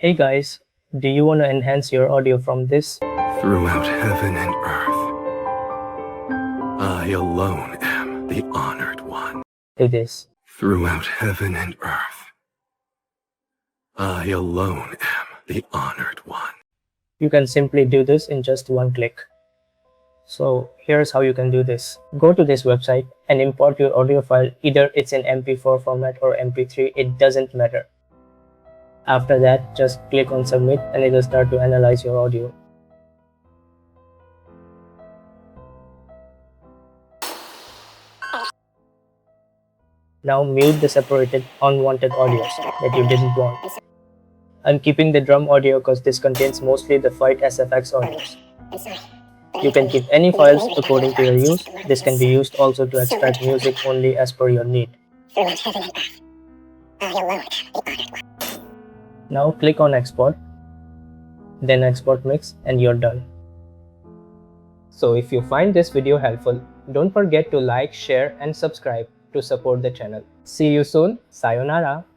Hey guys, do you want to enhance your audio from this? Throughout heaven and earth, I alone am the honored one. To this. Throughout heaven and earth, I alone am the honored one. You can simply do this in just one click. So here's how you can do this. Go to this website and import your audio file. Either it's in MP4 format or MP3, it doesn't matter. After that, just click on submit and it will start to analyze your audio. Now mute the separated unwanted audios that you didn't want. I'm keeping the drum audio because this contains mostly the Fight SFX audios. You can keep any files according to your use. This can be used also to extract music only as per your need. Now click on export, then export mix, and you're done. So if you find this video helpful, don't forget to like, share and subscribe to support the channel. See you soon. Sayonara.